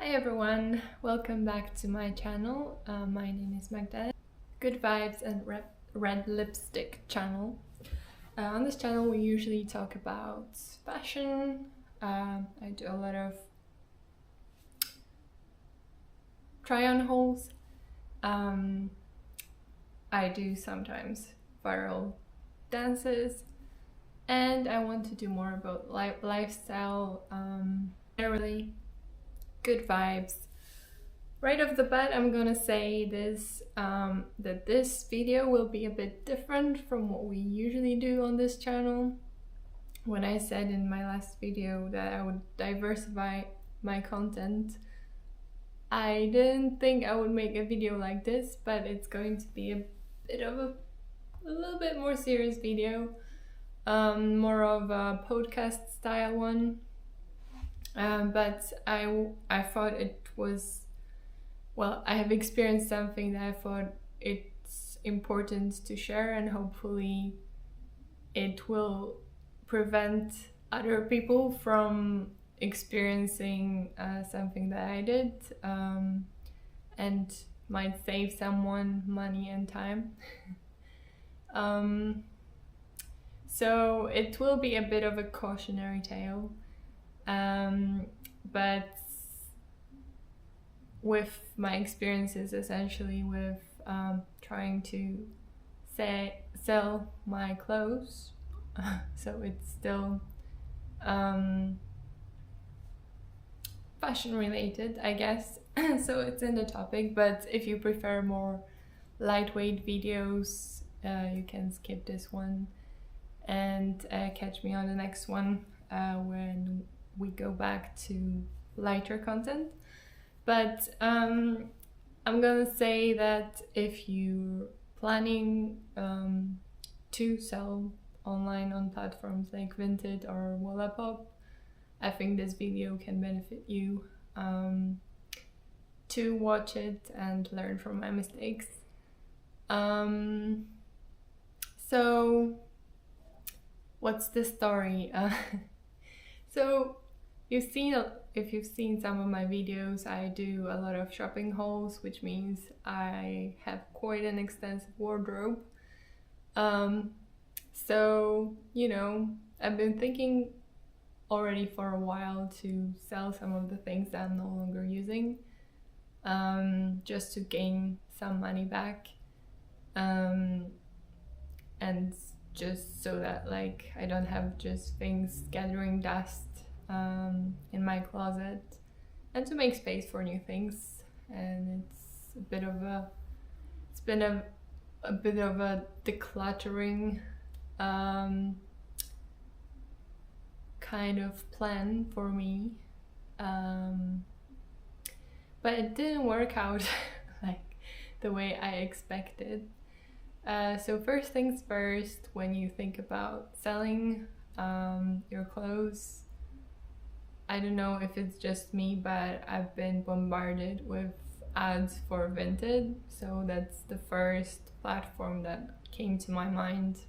Hi everyone, welcome back to my channel. My name is Magda. Good Vibes and Red Lipstick channel. On this channel we usually talk about fashion. I do a lot of try-on hauls. I do sometimes viral dances, and I want to do more about lifestyle, generally good vibes. Right off the bat, I'm gonna say this, that this video will be a bit different from what we usually do on this channel. When I said in my last video that I would diversify my content, I didn't think I would make a video like this, but it's going to be a bit of a little bit more serious video, more of a podcast style one. But I thought it was, well, I have experienced something that I thought it's important to share, and hopefully it will prevent other people from experiencing something that I did, and might save someone money and time. So it will be a bit of a cautionary tale, but with my experiences essentially with trying to sell my clothes, so it's still fashion related, I guess. So it's in the topic, but if you prefer more lightweight videos, you can skip this one and catch me on the next one when we go back to lighter content. But I'm gonna say that if you're planning to sell online on platforms like Vinted or Wallapop, I think this video can benefit you to watch it and learn from my mistakes. So what's the story? So if you've seen some of my videos, I do a lot of shopping hauls, which means I have quite an extensive wardrobe. So, you know, I've been thinking already for a while to sell some of the things that I'm no longer using, just to gain some money back, and just so that like I don't have just things gathering dust in my closet, and to make space for new things. And it's been a bit of a decluttering kind of plan for me, but it didn't work out like the way I expected. So first things first, when you think about selling your clothes, I don't know if it's just me, but I've been bombarded with ads for Vinted. So that's the first platform that came to my mind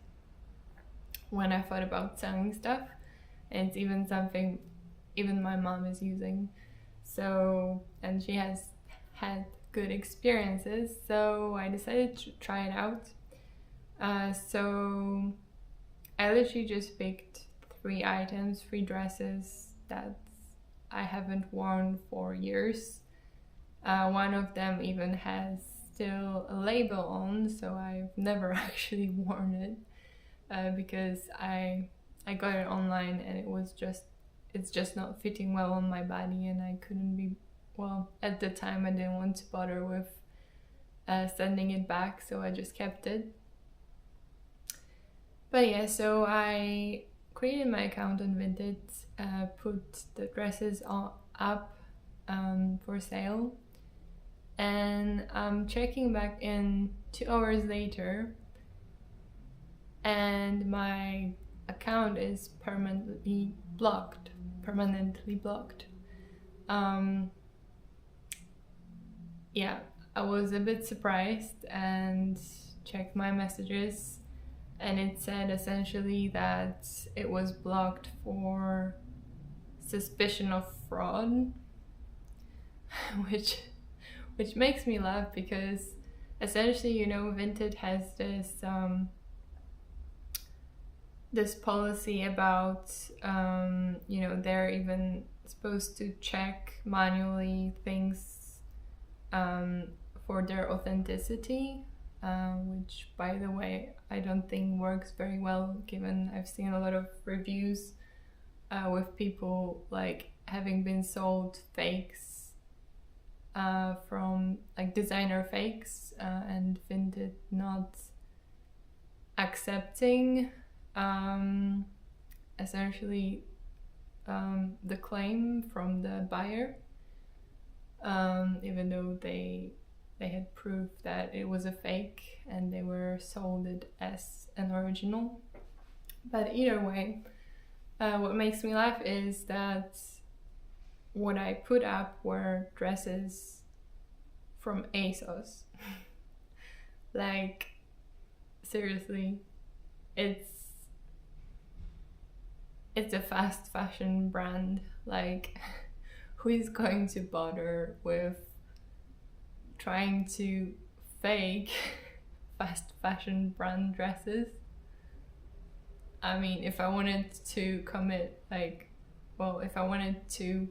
when I thought about selling stuff. And it's even something even my mom is using. So, and she has had good experiences, so I decided to try it out. So I literally just picked 3 items, 3 dresses that I haven't worn for years. One of them even has still a label on, so I've never actually worn it, because I got it online and it's just not fitting well on my body, and I couldn't be, well, at the time I didn't want to bother with sending it back, so I just kept it. But yeah, so I created my account on Vinted, put the dresses up for sale, and I'm checking back in 2 hours later, and my account is permanently blocked. Yeah, I was a bit surprised and checked my messages, and it said essentially that it was blocked for suspicion of fraud. which makes me laugh because essentially, you know, Vinted has this policy about, you know, they're even supposed to check manually things for their authenticity, which, by the way, I don't think works very well, given I've seen a lot of reviews with people like having been sold fakes from like designer fakes, and Vinted not accepting essentially the claim from the buyer, even though they had proof that it was a fake and they were sold it as an original. But either way, what makes me laugh is that what I put up were dresses from ASOS. Like, seriously, it's a fast fashion brand. Like, who is going to bother with trying to fake fast fashion brand dresses? I mean, if I wanted to commit, like, well, if I wanted to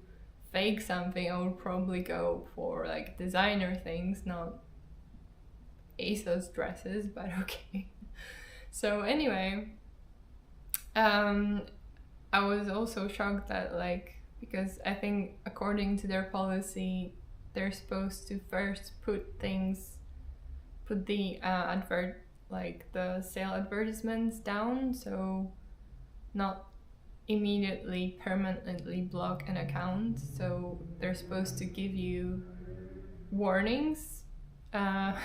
fake something, I would probably go for like designer things, not ASOS dresses, but okay. So anyway, I was also shocked that, like, because I think according to their policy, they're supposed to first put the like the sale advertisements down, so not immediately permanently block an account. So they're supposed to give you warnings, but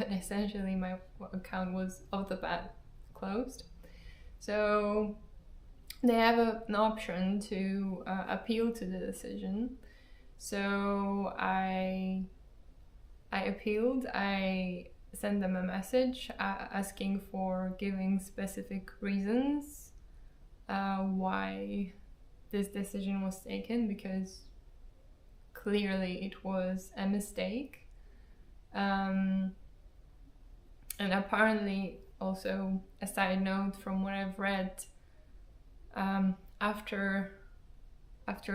essentially my account was off the bat closed. So they have an option to appeal to the decision. So I appealed. I sent them a message asking for giving specific reasons why this decision was taken, because clearly it was a mistake. And apparently, also a side note from what I've read, after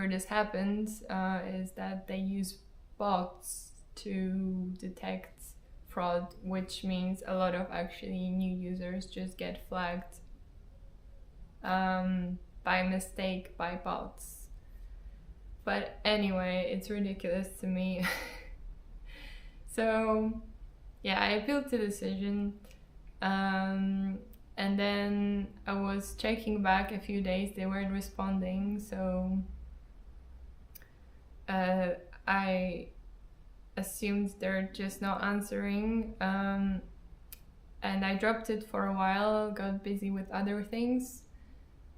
this happened, is that they use bots to detect fraud, which means a lot of actually new users just get flagged by mistake by bots. But anyway, it's ridiculous to me. So yeah, I appealed the decision, and then I was checking back a few days, they weren't responding, so I assumed they're just not answering, and I dropped it for a while, got busy with other things,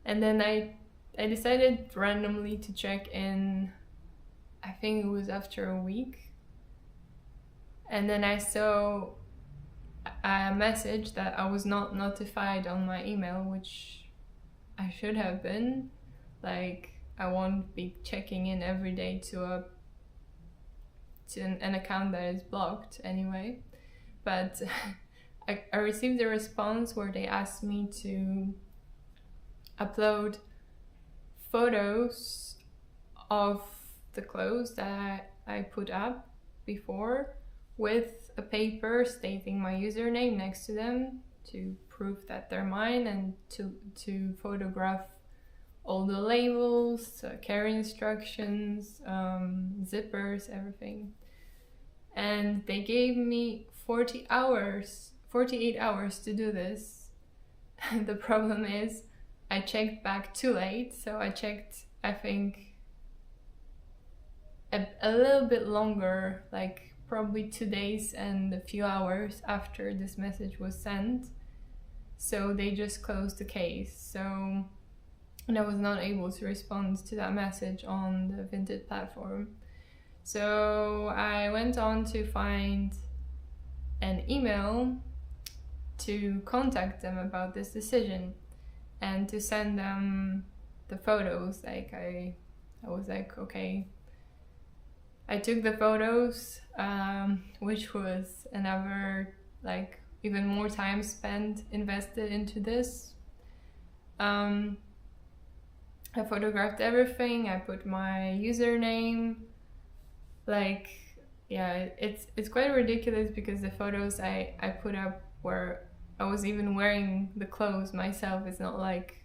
and then I decided randomly to check in. I think it was after a week, and then I saw a message that I was not notified on my email, which I should have been. Like, I won't be checking in every day to an account that is blocked anyway. But I received a response where they asked me to upload photos of the clothes that I put up before, with a paper stating my username next to them to prove that they're mine, and to photograph all the labels, care instructions, zippers, everything. And they gave me 48 hours to do this. The problem is I checked back too late, so I checked, I think, a little bit longer, like probably 2 days and a few hours after this message was sent. So they just closed the case. So, and I was not able to respond to that message on the Vinted platform. So I went on to find an email to contact them about this decision and to send them the photos. Like, I was like, okay, I took the photos, which was another like even more time spent invested into this. I photographed everything. I put my username. Like, yeah, it's quite ridiculous because the photos I put up where I was even wearing the clothes myself. It's not like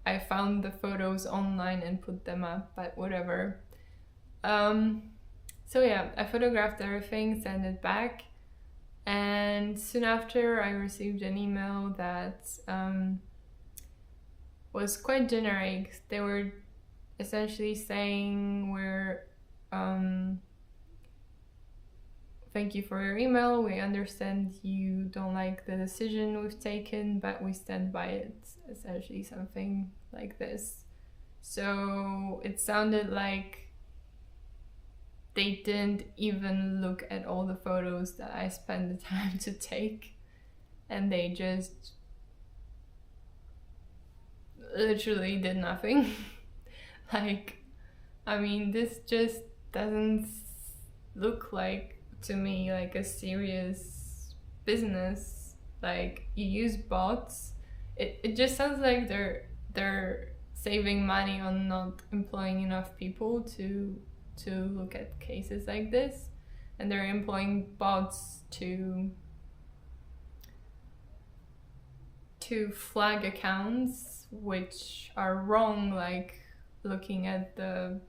I found the photos online and put them up, but whatever. So yeah, I photographed everything, sent it back, and soon after I received an email that was quite generic. They were essentially saying thank you for your email. We understand you don't like the decision we've taken, but we stand by it. Essentially something like this. So it sounded like they didn't even look at all the photos that I spent the time to take, and they just literally did nothing. Like, I mean, this just doesn't look like, to me, like a serious business. Like, you use bots. It just sounds like they're saving money on not employing enough people to look at cases like this, and they're employing bots to flag accounts which are wrong, like looking at the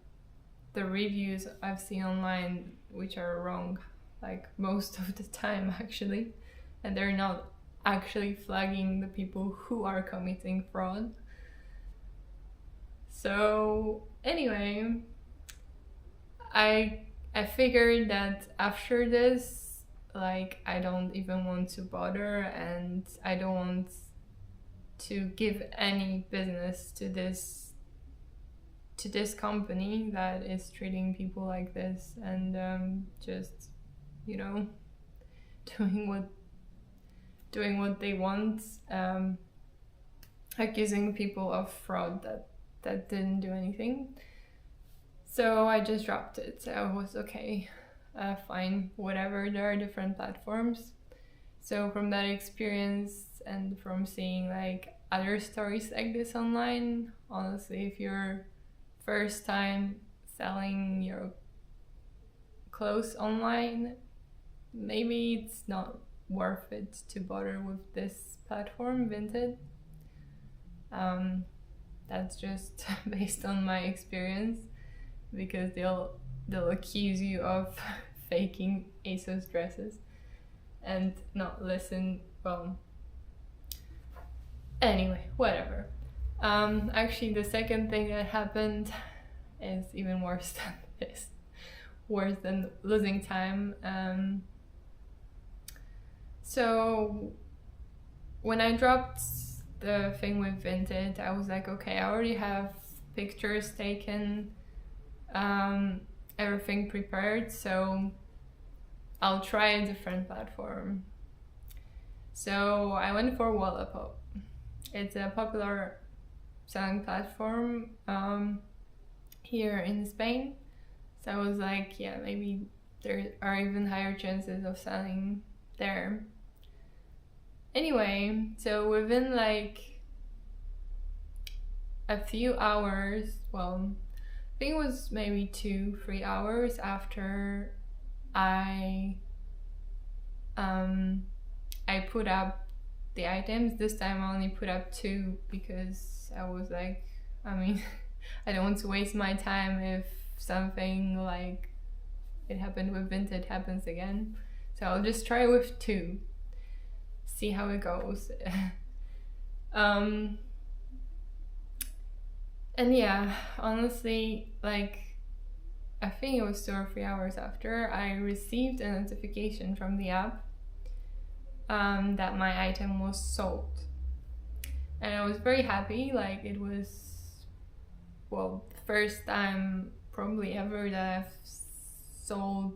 reviews I've seen online, which are wrong like most of the time actually, and they're not actually flagging the people who are committing fraud. So anyway, I figured that after this, like, I don't even want to bother, and I don't want to give any business to this company that is treating people like this, and just, you know, doing what they want, accusing people of fraud that didn't do anything. So I just dropped it. So I was okay, fine, whatever. There are different platforms. So from that experience and from seeing like other stories like this online, honestly, if you're first time selling your clothes online, maybe it's not worth it to bother with this platform, Vinted. That's just based on my experience, because they'll accuse you of faking ASOS dresses and not listen. Well, anyway, whatever. Actually, the second thing that happened is even worse than this, worse than losing time. So when I dropped the thing with Vinted, I was like, okay, I already have pictures taken, everything prepared, so I'll try a different platform. So I went for Wallapop. It's a popular selling platform here in Spain. So I was like, yeah, maybe there are even higher chances of selling there. Anyway, so within like a few hours, well, I think it was maybe 2-3 hours after I put up the items. This time I only put up 2 because I was like, I mean, I don't want to waste my time if something like it happened with Vinted happens again. So I'll just try with 2, see how it goes. And yeah, honestly, like, I think it was 2 or 3 hours after, I received a notification from the app that my item was sold. And I was very happy. Like, it was, well, the first time probably ever that I've sold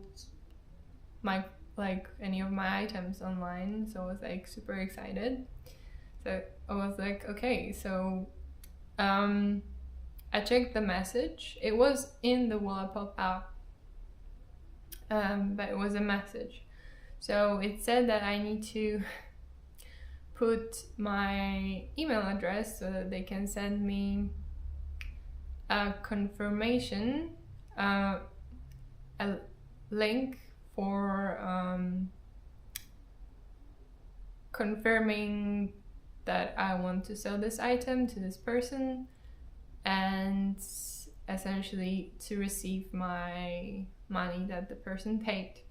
my, like, any of my items online. So I was like super excited. So I was like, okay, so I checked the message. It was in the Wallapop app, but it was a message. So it said that I need to put my email address so that they can send me a confirmation, a link for confirming that I want to sell this item to this person, and essentially to receive my money that the person paid.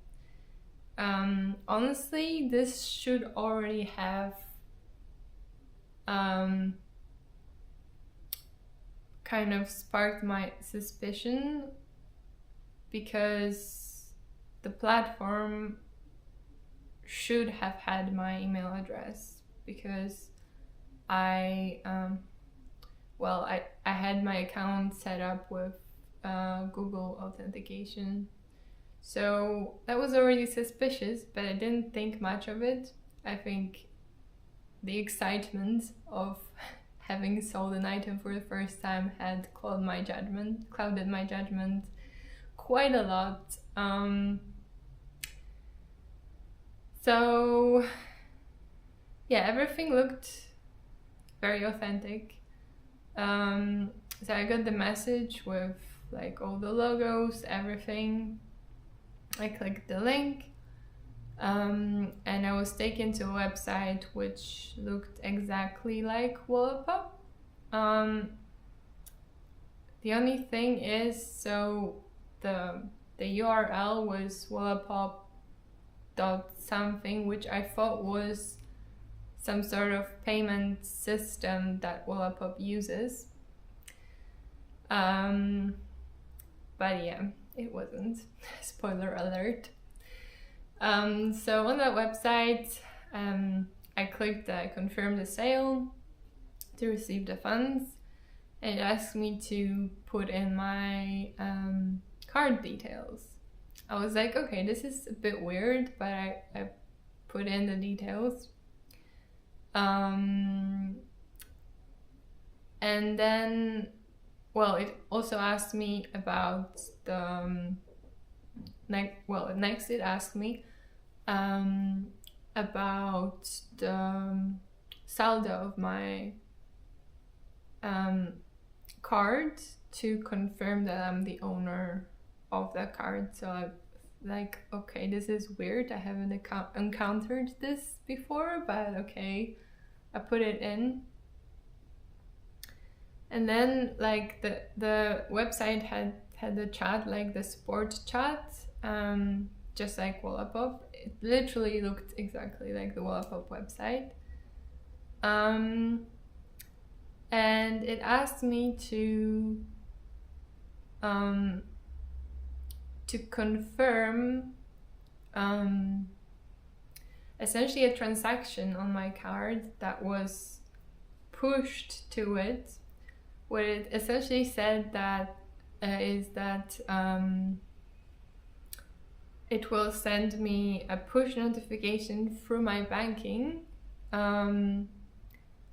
Honestly, this should already have kind of sparked my suspicion, because the platform should have had my email address, because I had my account set up with Google authentication. So that was already suspicious, but I didn't think much of it. I think the excitement of having sold an item for the first time had clouded my judgment quite a lot. So yeah, everything looked very authentic. So I got the message with like all the logos, everything. I clicked the link, and I was taken to a website which looked exactly like Wallapop. The only thing is, so the URL was wallapop.something, which I thought was some sort of payment system that Wallapop uses. But yeah, it wasn't. Spoiler alert. So on that website, I clicked confirm the sale to receive the funds. It asked me to put in my card details. I was like, okay, this is a bit weird, but I put in the details. And then, well, it also asked me about the next it asked me about the saldo of my card, to confirm that I'm the owner of that card. So I'm like, okay, this is weird. I haven't encountered this before, but okay, I put it in. And then like the website had the chat, like the support chat, just like Wallapop. It literally looked exactly like the Wallapop website. And it asked me to confirm essentially a transaction on my card that was pushed to it. What it essentially said that is that it will send me a push notification through my banking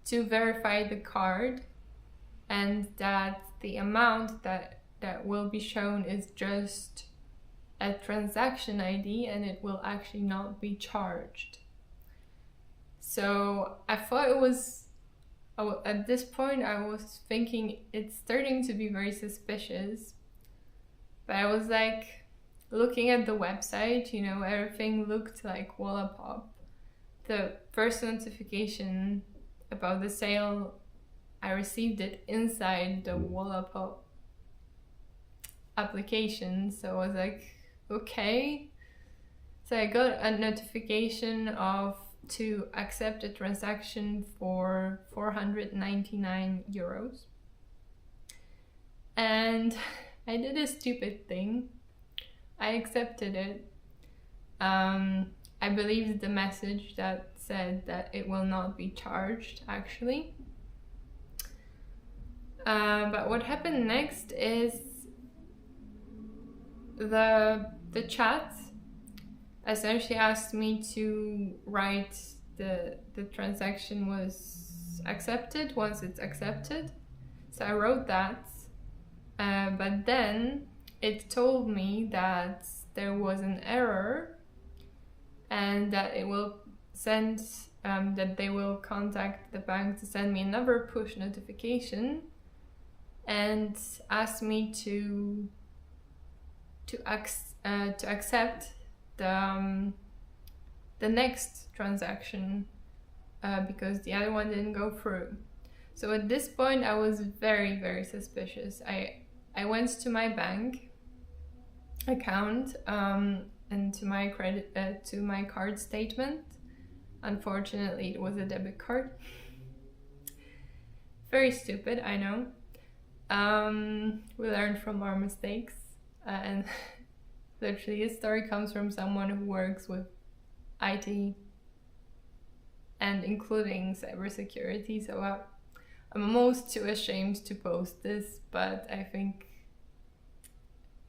to verify the card, and that the amount that will be shown is just a transaction ID, and it will actually not be charged. So I thought it was, at this point I was thinking it's starting to be very suspicious, but I was like looking at the website, you know, everything looked like Wallapop. The first notification about the sale, I received it inside the Wallapop application, so I was like, okay. So I got a notification to accept a transaction for 499 euros. And I did a stupid thing. I accepted it. I believed the message that said that it will not be charged, actually. But what happened next is the chat essentially asked me to write the transaction was accepted once it's accepted. So I wrote that, but then it told me that there was an error and that it will send that they will contact the bank to send me another push notification and ask me to accept the next transaction because the other one didn't go through. So at this point I was very, very suspicious. I went to my bank account and to my card statement. Unfortunately, it was a debit card. Very stupid, I know. We learn from our mistakes, and literally this story comes from someone who works with IT and including cybersecurity, so I'm almost too ashamed to post this, but I think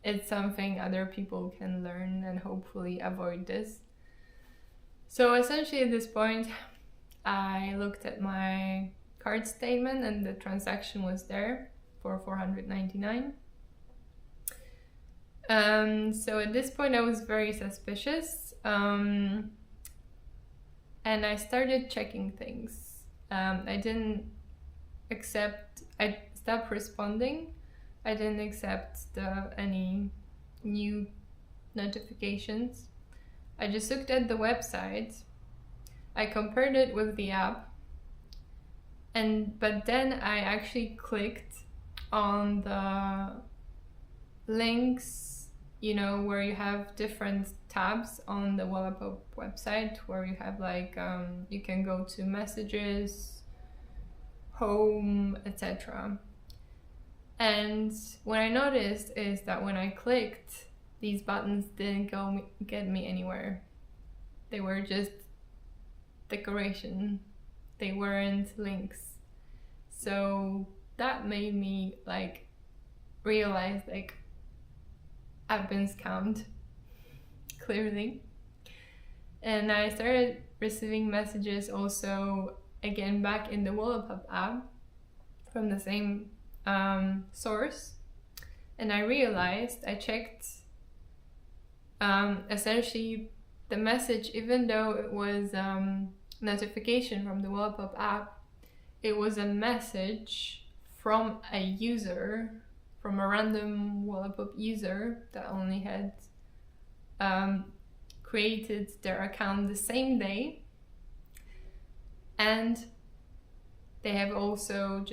it's something other people can learn and hopefully avoid this. So essentially at this point, I looked at my card statement and the transaction was there for $499. So at this point I was very suspicious, and I started checking things. I stopped responding. I didn't accept any new notifications. I just looked at the website. I compared it with the app, but then I actually clicked on the links, where you have different tabs on the Wallapop website, where you have you can go to messages, home, etc. And what I noticed is that when I clicked, these buttons didn't get me anywhere. They were just decoration. They weren't links. So that made me realize I've been scammed, clearly. And I started receiving messages also again back in the Wallapop app from the same source, and I realized, I checked essentially the message, even though it was notification from the Wallapop app, it was a message from a user, from a random Wallapop user that only had created their account the same day, and they have also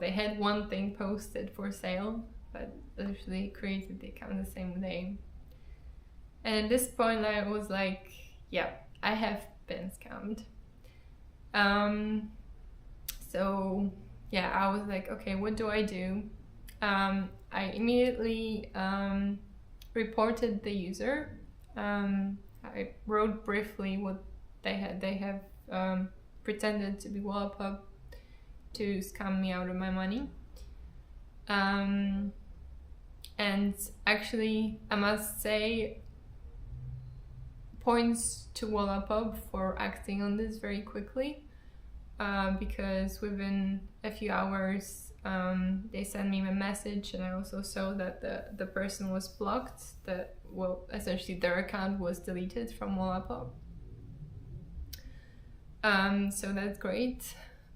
they had one thing posted for sale, but literally created the account the same day. And at this point I was like, yeah, I have been scammed. So yeah, I was like, okay, what do I do? I immediately reported the user. I wrote briefly what they have pretended to be Wallapop to scam me out of my money. And actually, I must say, points to Wallapop for acting on this very quickly, because within a few hours they sent me a message, and I also saw that the person was blocked, essentially their account was deleted from Wallapop. So that's great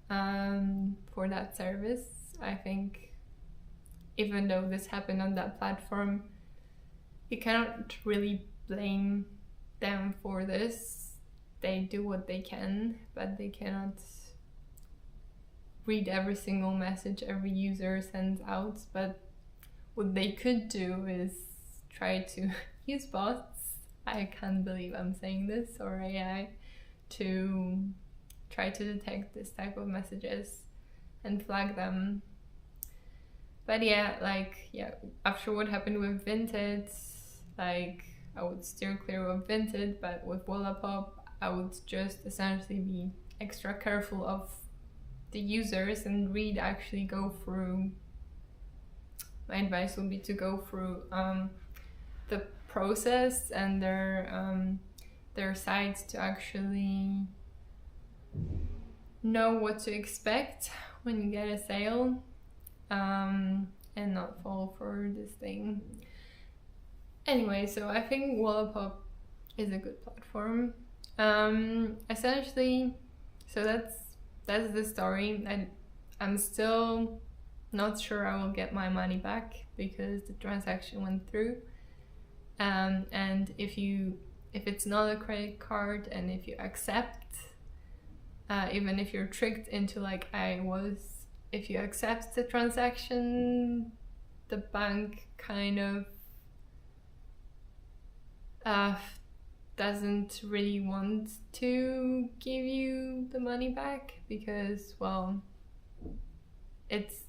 for that service. I think even though this happened on that platform, you cannot really blame them for this. They do what they can, but they cannot read every single message every user sends out. But what they could do is try to use bots, I can't believe I'm saying this, or AI, to try to detect this type of messages and flag them. But after what happened with Vinted, I would steer clear of Vinted, but with Wallapop, I would just essentially be extra careful of the users and go through. My advice would be to go through the process and their sites to actually know what to expect when you get a sale, and not fall for this thing. Anyway, so I think Wallapop is a good platform. Essentially, so that's the story. I'm still not sure I will get my money back because the transaction went through. And if it's not a credit card, and if you accept, even if you're tricked into like I was, if you accept the transaction, the bank kind of doesn't really want to give you the money back because, well, it's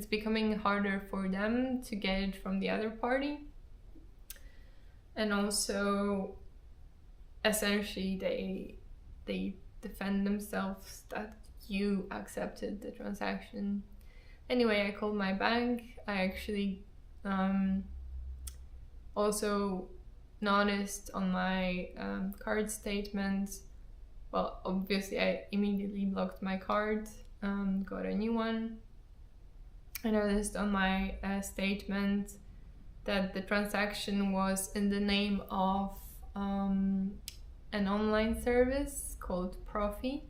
becoming harder for them to get it from the other party. And also, essentially, they defend themselves that you accepted the transaction. Anyway, I called my bank. I actually also noticed on my card statement, well, obviously I immediately blocked my card, got a new one. I noticed on my statement that the transaction was in the name of an online service called Profi.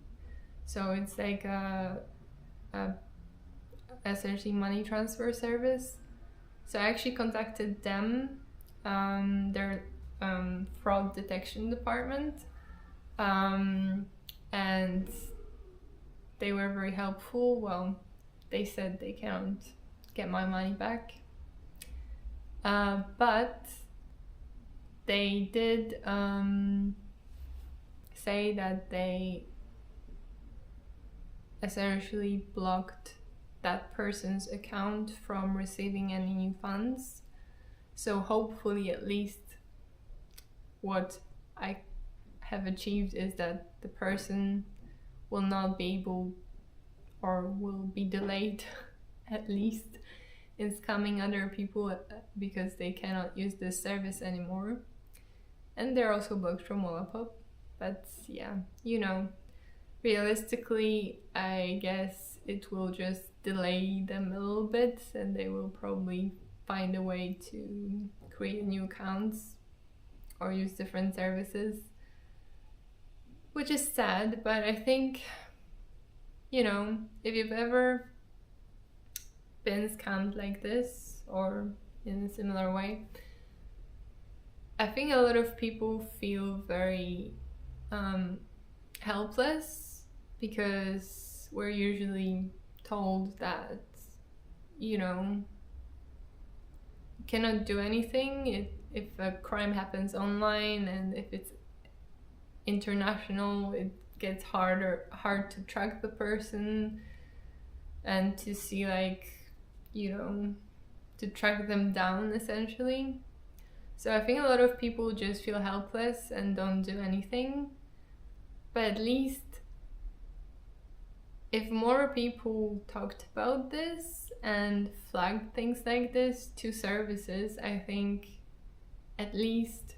So it's like a essentially money transfer service. So I actually contacted them, their fraud detection department, and they were very helpful. Well, they said they can't get my money back, but they did say that they essentially blocked that person's account from receiving any new funds. So hopefully, at least what I have achieved is that the person will not be able, or will be delayed at least, in scamming other people because they cannot use this service anymore. And they're also blocked from Wallapop. But yeah, realistically, I guess it will just delay them a little bit, and they will probably find a way to create new accounts or use different services, which is sad. But I think, if you've ever been scammed like this or in a similar way, I think a lot of people feel very helpless, because we're usually told that you cannot do anything if a crime happens online, and if it's international, it gets hard to track the person and to see, to track them down essentially. So I think a lot of people just feel helpless and don't do anything. But at least if more people talked about this and flagged things like this to services, I think at least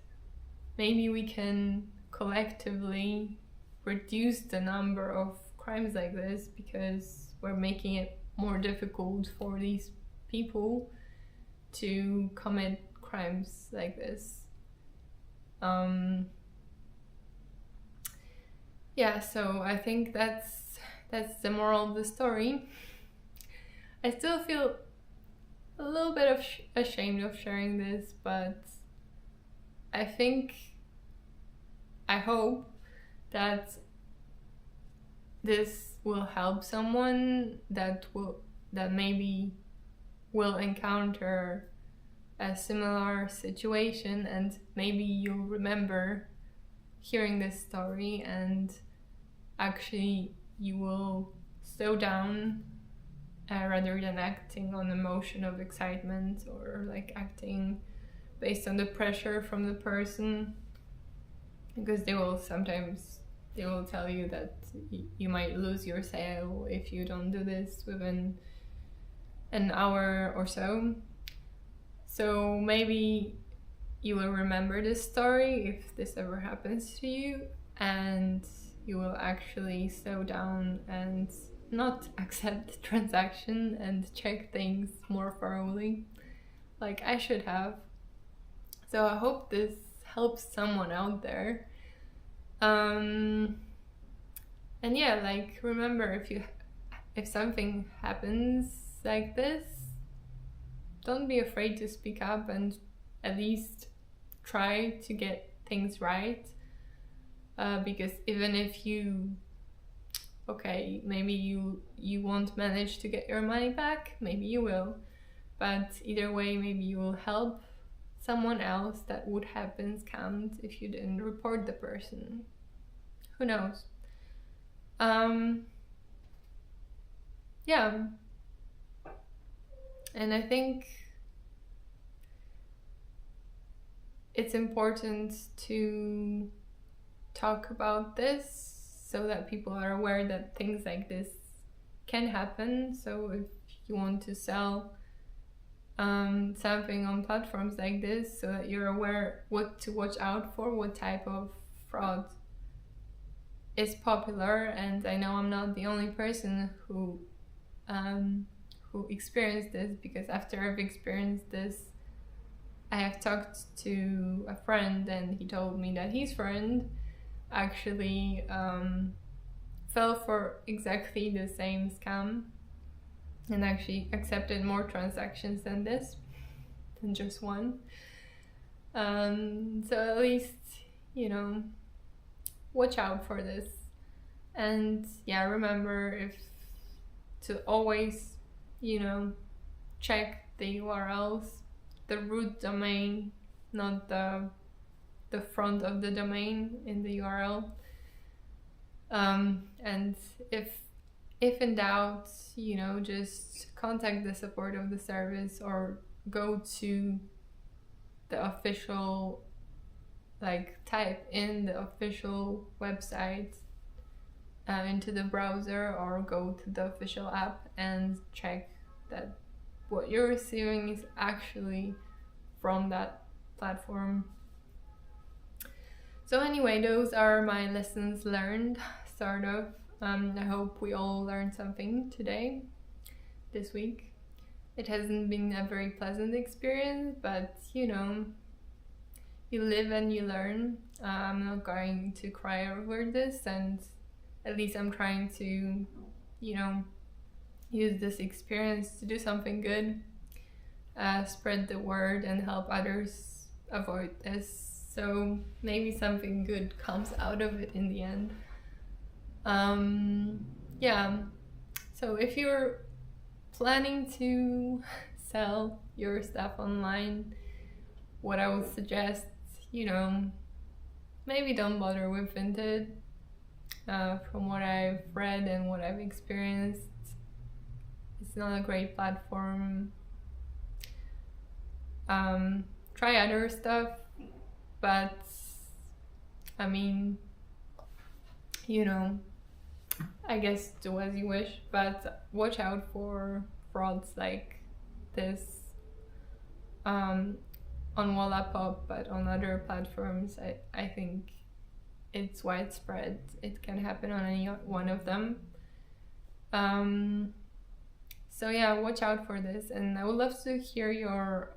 maybe we can collectively reduce the number of crimes like this, because we're making it more difficult for these people to commit crimes like this. Yeah, so I think that's the moral of the story. I still feel a little bit of ashamed of sharing this, but I hope that this will help someone that maybe will encounter a similar situation, and maybe you'll remember hearing this story, and actually you will slow down rather than acting on emotion of excitement, or acting based on the pressure from the person, because they will tell you that you might lose your sale if you don't do this within an hour or so. So maybe you will remember this story if this ever happens to you, and you will actually slow down and not accept the transaction and check things more thoroughly, like I should have. So I hope this helps someone out there. And yeah, like, remember, if something happens like this, don't be afraid to speak up and at least try to get things right. Because even if maybe you won't manage to get your money back, maybe you will, but either way, maybe you will help someone else that would have been scammed if you didn't report the person. Who knows? Yeah. And I think it's important to talk about this so that people are aware that things like this can happen. So if you want to sell something on platforms like this, so that you're aware what to watch out for, what type of fraud is popular. And I know I'm not the only person who experienced this, because after I've experienced this, I have talked to a friend, and he told me that his friend actually fell for exactly the same scam and actually accepted more transactions than just one. So at least, watch out for this. And yeah, remember to always, check the URLs, the root domain, not the front of the domain in the URL. And if in doubt, just contact the support of the service, or go to the official, type in the official website into the browser, or go to the official app and check that what you're receiving is actually from that platform. So anyway, those are my lessons learned, sort of. I hope we all learned something this week. It hasn't been a very pleasant experience, but you live and you learn. I'm not going to cry over this, and at least I'm trying to, use this experience to do something good, spread the word and help others avoid this. So maybe something good comes out of it in the end. Yeah. So if you're planning to sell your stuff online, what I would suggest, maybe don't bother with Vinted. From what I've read and what I've experienced, it's not a great platform. Try other stuff, but I mean, I guess do as you wish, but watch out for frauds like this on Wallapop, but on other platforms, I think it's widespread. It can happen on any one of them. So yeah, watch out for this, and I would love to hear your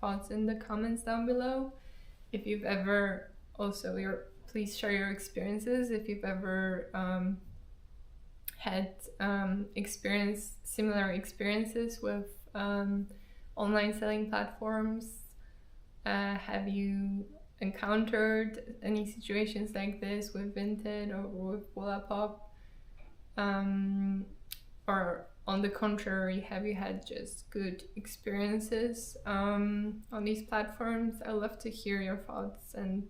thoughts in the comments down below. If you've ever please share your experiences. If you've ever had similar experiences with online selling platforms. Have you encountered any situations like this with Vinted or with Wallapop? Or on the contrary, have you had just good experiences on these platforms? I'd love to hear your thoughts, and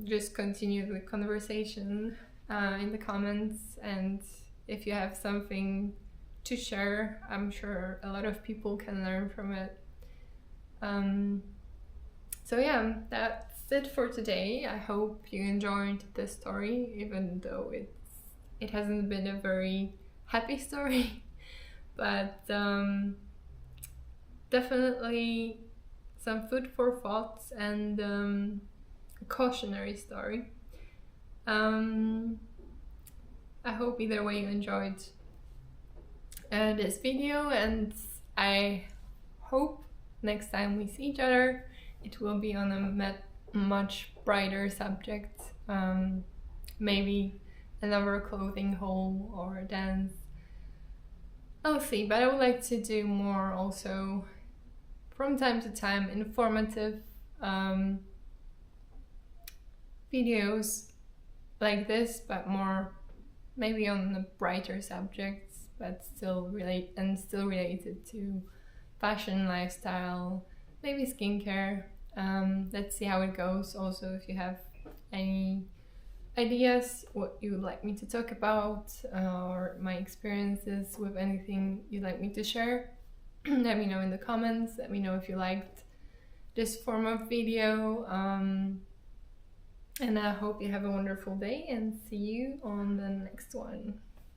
just continue the conversation in the comments. And if you have something to share, I'm sure a lot of people can learn from it. So yeah, that's it for today. I hope you enjoyed this story, even though it hasn't been a very happy story, but definitely some food for thought, and a cautionary story. I hope either way you enjoyed this video, and I hope next time we see each other, it will be on a much brighter subject. Maybe another clothing haul or dance. I'll see, but I would like to do more also from time to time informative videos like this, but more maybe on the brighter subjects, but still related to fashion, lifestyle, maybe skincare. Let's see how it goes. Also, if you have any ideas what you would like me to talk about, or my experiences with anything you'd like me to share, let me know in the comments. Let me know if you liked this form of video, and I hope you have a wonderful day and see you on the next one.